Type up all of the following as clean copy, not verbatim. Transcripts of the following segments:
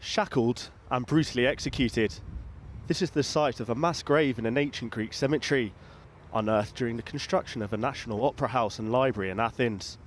shackled and brutally executed. This is the site of a mass grave in an ancient Greek cemetery, unearthed during the construction of a national opera house and library in Athens.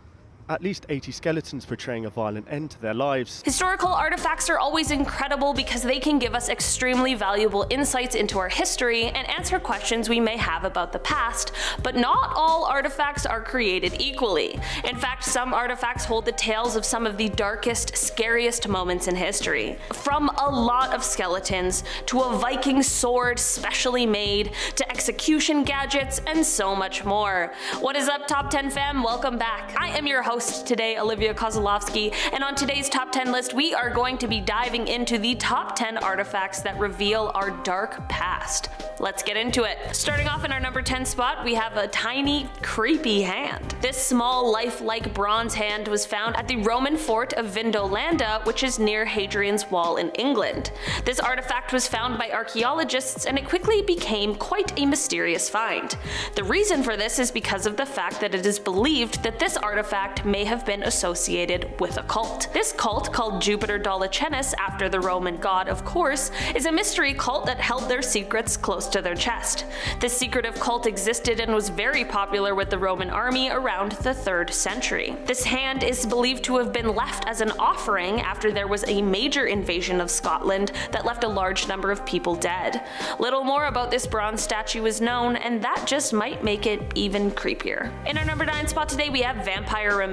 At least 80 skeletons portraying a violent end to their lives. Historical artifacts are always incredible because they can give us extremely valuable insights into our history and answer questions we may have about the past, but not all artifacts are created equally. In fact, some artifacts hold the tales of some of the darkest, scariest moments in history. From a lot of skeletons, to a Viking sword specially made, to execution gadgets, and so much more. What is up, Top 10 fam? Welcome back. I am your host today, Olivia Kozolowski, and on today's top 10 list we are going to be diving into the top 10 artifacts that reveal our dark past. Let's get into it. Starting off in our number 10 spot, we have a tiny, creepy hand. This small, lifelike bronze hand was found at the Roman fort of Vindolanda, which is near Hadrian's Wall in England. This artifact was found by archaeologists and it quickly became quite a mysterious find. The reason for this is because of the fact that it is believed that this artifact may have been associated with a cult. This cult, called Jupiter Dolichenes after the Roman god of course, is a mystery cult that held their secrets close to their chest. This secretive cult existed and was very popular with the Roman army around the 3rd century. This hand is believed to have been left as an offering after there was a major invasion of Scotland that left a large number of people dead. Little more about this bronze statue is known, and that just might make it even creepier. In our number 9 spot today we have vampire remains.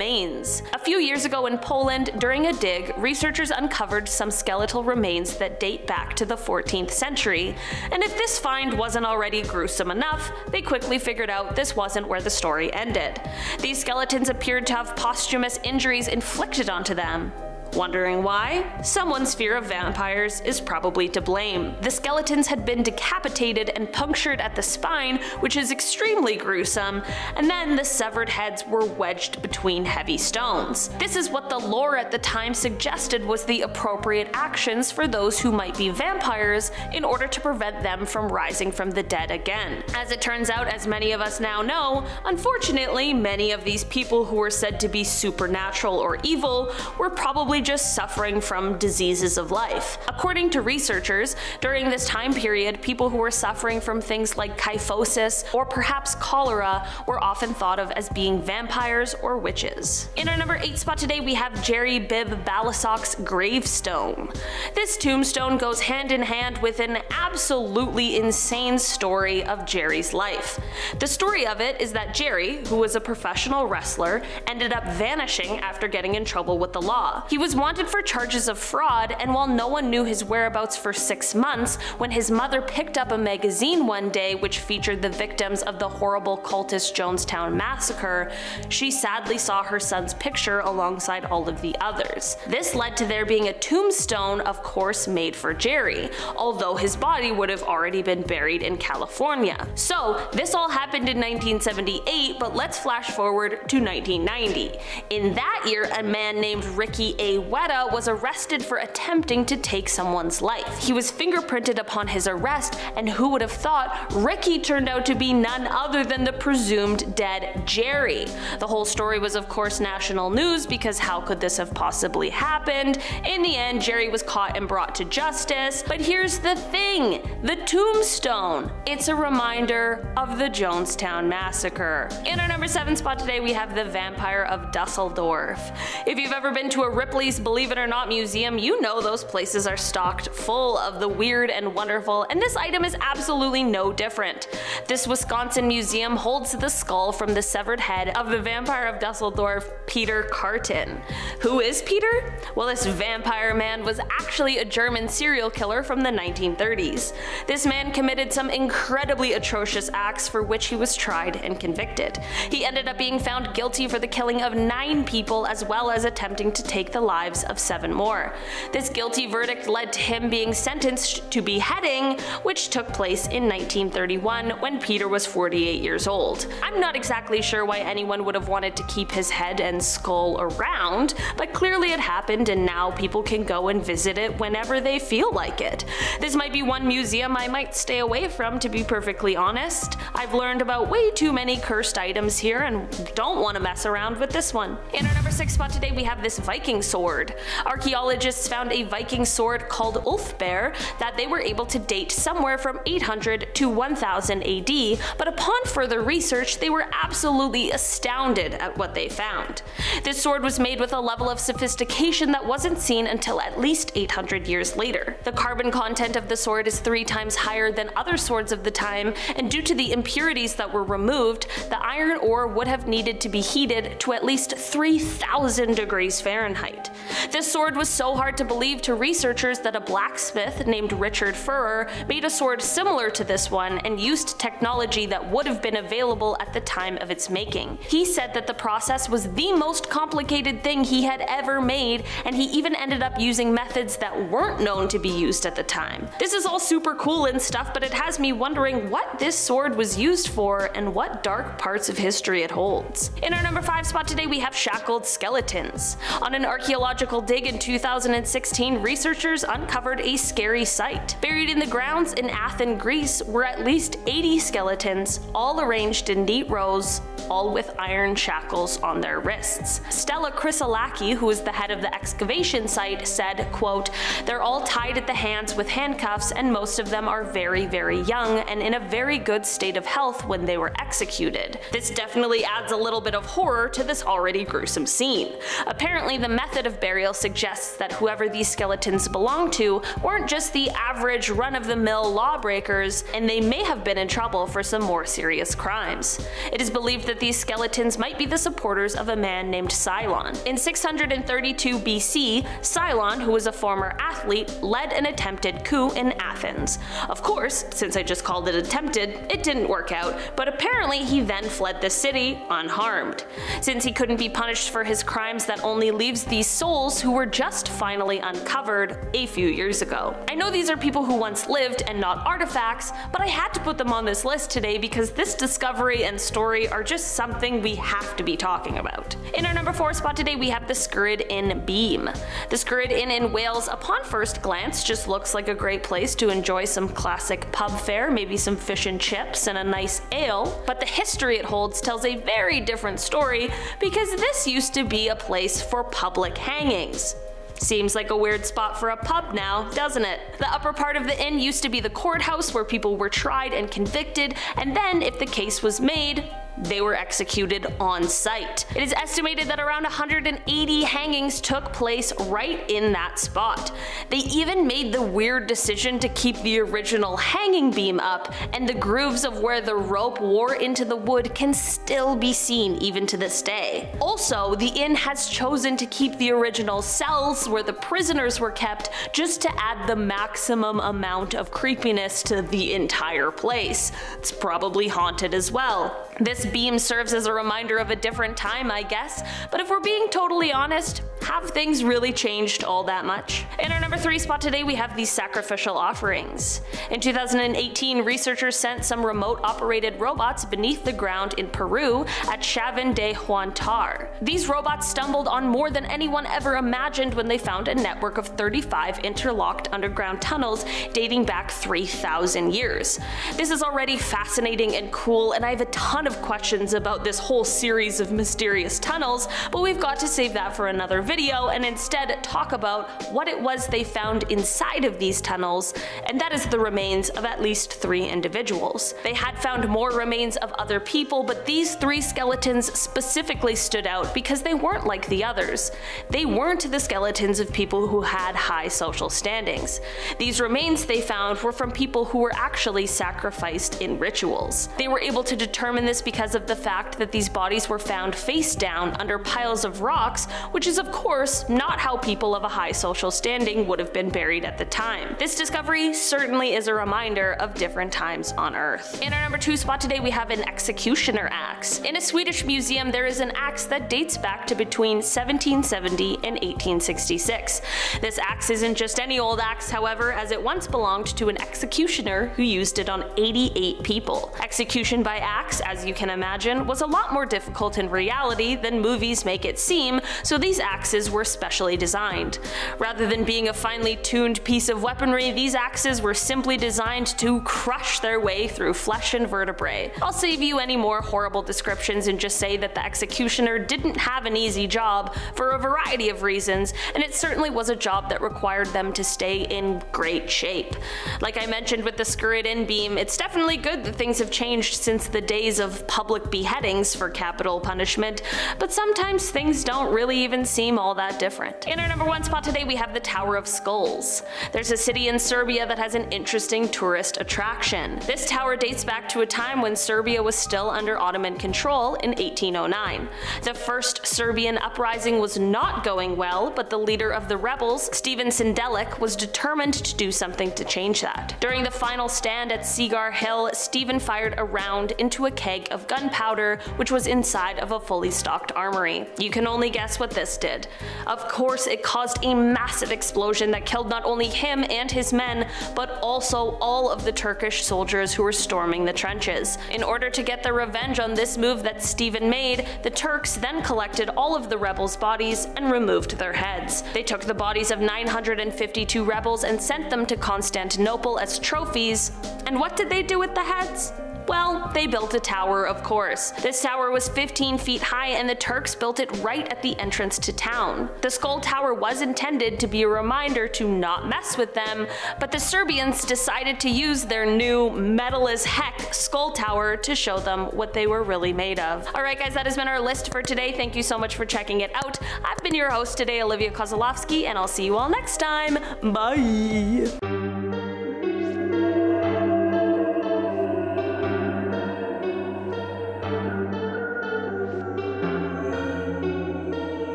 A few years ago in Poland, during a dig, researchers uncovered some skeletal remains that date back to the 14th century, and if this find wasn't already gruesome enough, they quickly figured out this wasn't where the story ended. These skeletons appeared to have posthumous injuries inflicted onto them. Wondering why? Someone's fear of vampires is probably to blame. The skeletons had been decapitated and punctured at the spine, which is extremely gruesome, and then the severed heads were wedged between heavy stones. This is what the lore at the time suggested was the appropriate actions for those who might be vampires in order to prevent them from rising from the dead again. As it turns out, as many of us now know, unfortunately many of these people who were said to be supernatural or evil were probably just suffering from diseases of life. According to researchers, during this time period, people who were suffering from things like kyphosis or perhaps cholera were often thought of as being vampires or witches. In our number 8 spot today we have Jerry Bibb Balisok's Gravestone. This tombstone goes hand in hand with an absolutely insane story of Jerry's life. The story of it is that Jerry, who was a professional wrestler, ended up vanishing after getting in trouble with the law. He was wanted for charges of fraud, and while no one knew his whereabouts for 6 months, when his mother picked up a magazine one day which featured the victims of the horrible cultist Jonestown massacre, she sadly saw her son's picture alongside all of the others. This led to there being a tombstone, of course made for Jerry, although his body would have already been buried in California. So this all happened in 1978, but let's flash forward to 1990. In that year, a man named Ricky A. Weta was arrested for attempting to take someone's life. He was fingerprinted upon his arrest, and who would have thought Ricky turned out to be none other than the presumed dead Jerry. The whole story was of course national news because how could this have possibly happened? In the end, Jerry was caught and brought to justice, but here's the thing, the tombstone. It's a reminder of the Jonestown massacre. In our number 7 spot today we have the Vampire of Dusseldorf. If you've ever been to a Ripley's Believe It or Not museum, you know those places are stocked full of the weird and wonderful, and this item is absolutely no different. This Wisconsin museum holds the skull from the severed head of the Vampire of Dusseldorf, Peter Carton. Who is Peter? Well, this vampire man was actually a German serial killer from the 1930s. This man committed some incredibly atrocious acts for which he was tried and convicted. He ended up being found guilty for the killing of 9 people as well as attempting to take the lives of 7 more. This guilty verdict led to him being sentenced to beheading, which took place in 1931 when Peter was 48 years old. I'm not exactly sure why anyone would have wanted to keep his head and skull around, but clearly it happened and now people can go and visit it whenever they feel like it. This might be one museum I might stay away from, to be perfectly honest. I've learned about way too many cursed items here and don't want to mess around with this one. In our number 6 spot today we have this Viking Sword. sword. Archaeologists found a Viking sword called Ulfbear that they were able to date somewhere from 800 to 1000 AD, but upon further research they were absolutely astounded at what they found. This sword was made with a level of sophistication that wasn't seen until at least 800 years later. The carbon content of the sword is 3 times higher than other swords of the time, and due to the impurities that were removed, the iron ore would have needed to be heated to at least 3000 degrees Fahrenheit. This sword was so hard to believe to researchers that a blacksmith named Richard Furrer made a sword similar to this one and used technology that would have been available at the time of its making. He said that the process was the most complicated thing he had ever made, and he even ended up using methods that weren't known to be used at the time. This is all super cool and stuff, but it has me wondering what this sword was used for and what dark parts of history it holds. In our number 5 spot today we have Shackled Skeletons. On an archaeological dig in 2016, researchers uncovered a scary sight. Buried in the grounds in Athens, Greece were at least 80 skeletons, all arranged in neat rows, all with iron shackles on their wrists. Stella Chrysolaki, who is the head of the excavation site, said, quote, "They're all tied at the hands with handcuffs, and most of them are very, very young and in a very good state of health when they were executed." This definitely adds a little bit of horror to this already gruesome scene. Apparently the method of burial suggests that whoever these skeletons belonged to weren't just the average run-of-the-mill lawbreakers, and they may have been in trouble for some more serious crimes. It is believed that these skeletons might be the supporters of a man named Cylon. In 632 BC, Cylon, who was a former athlete, led an attempted coup in Athens. Of course, since I just called it attempted, it didn't work out, but apparently he then fled the city unharmed. Since he couldn't be punished for his crimes, that only leaves these souls who were just finally uncovered a few years ago. I know these are people who once lived and not artifacts, but I had to put them on this list today because this discovery and story are just something we have to be talking about. In our number 4 spot today we have the Skirrid Inn Beam. The Skirrid Inn in Wales, upon first glance, just looks like a great place to enjoy some classic pub fare, maybe some fish and chips and a nice ale, but the history it holds tells a very different story because this used to be a place for public hangings. Seems like a weird spot for a pub now, doesn't it? The upper part of the inn used to be the courthouse where people were tried and convicted, and then if the case was made, they were executed on site. It is estimated that around 180 hangings took place right in that spot. They even made the weird decision to keep the original hanging beam up, and the grooves of where the rope wore into the wood can still be seen even to this day. Also, the inn has chosen to keep the original cells where the prisoners were kept just to add the maximum amount of creepiness to the entire place. It's probably haunted as well. This beam serves as a reminder of a different time, I guess, but if we're being totally honest, have things really changed all that much? In our number 3 spot today we have the Sacrificial Offerings. In 2018, researchers sent some remote operated robots beneath the ground in Peru at Chavín de Huántar. These robots stumbled on more than anyone ever imagined when they found a network of 35 interlocked underground tunnels dating back 3,000 years. This is already fascinating and cool, and I have a ton of questions about this whole series of mysterious tunnels, but we've got to save that for another video and instead talk about what it was they found inside of these tunnels, and that is the remains of at least 3 individuals. They had found more remains of other people, but these 3 skeletons specifically stood out because they weren't like the others. They weren't the skeletons of people who had high social standings. These remains they found were from people who were actually sacrificed in rituals. They were able to determine this because of the fact that these bodies were found face down under piles of rocks, which is of course not how people of a high social standing would have been buried at the time. This discovery certainly is a reminder of different times on Earth. In our number 2 spot today we have an executioner axe. In a Swedish museum there is an axe that dates back to between 1770 and 1866. This axe isn't just any old axe, however, as it once belonged to an executioner who used it on 88 people. Execution by axe, as you can imagine, was a lot more difficult in reality than movies make it seem, so these axes axes were specially designed. Rather than being a finely tuned piece of weaponry, these axes were simply designed to crush their way through flesh and vertebrae. I'll save you any more horrible descriptions and just say that the executioner didn't have an easy job for a variety of reasons, and it certainly was a job that required them to stay in great shape. Like I mentioned with the Skirrid Inn Beam, it's definitely good that things have changed since the days of public beheadings for capital punishment, but sometimes things don't really even seem all that different. In our number 1 spot today, we have the Tower of Skulls. There's a city in Serbia that has an interesting tourist attraction. This tower dates back to a time when Serbia was still under Ottoman control in 1809. The first Serbian uprising was not going well, but the leader of the rebels, Stephen Sindelic, was determined to do something to change that. During the final stand at Cigar Hill, Stephen fired a round into a keg of gunpowder, which was inside of a fully stocked armory. You can only guess what this did. Of course, it caused a massive explosion that killed not only him and his men, but also all of the Turkish soldiers who were storming the trenches. In order to get their revenge on this move that Stephen made, the Turks then collected all of the rebels' bodies and removed their heads. They took the bodies of 952 rebels and sent them to Constantinople as trophies. And what did they do with the heads? Well, they built a tower, of course. This tower was 15 feet high, and the Turks built it right at the entrance to town. The skull tower was intended to be a reminder to not mess with them, but the Serbians decided to use their new metal-as-heck skull tower to show them what they were really made of. Alright guys, that has been our list for today. Thank you so much for checking it out. I've been your host today, Olivia Kozolowski, and I'll see you all next time. Bye!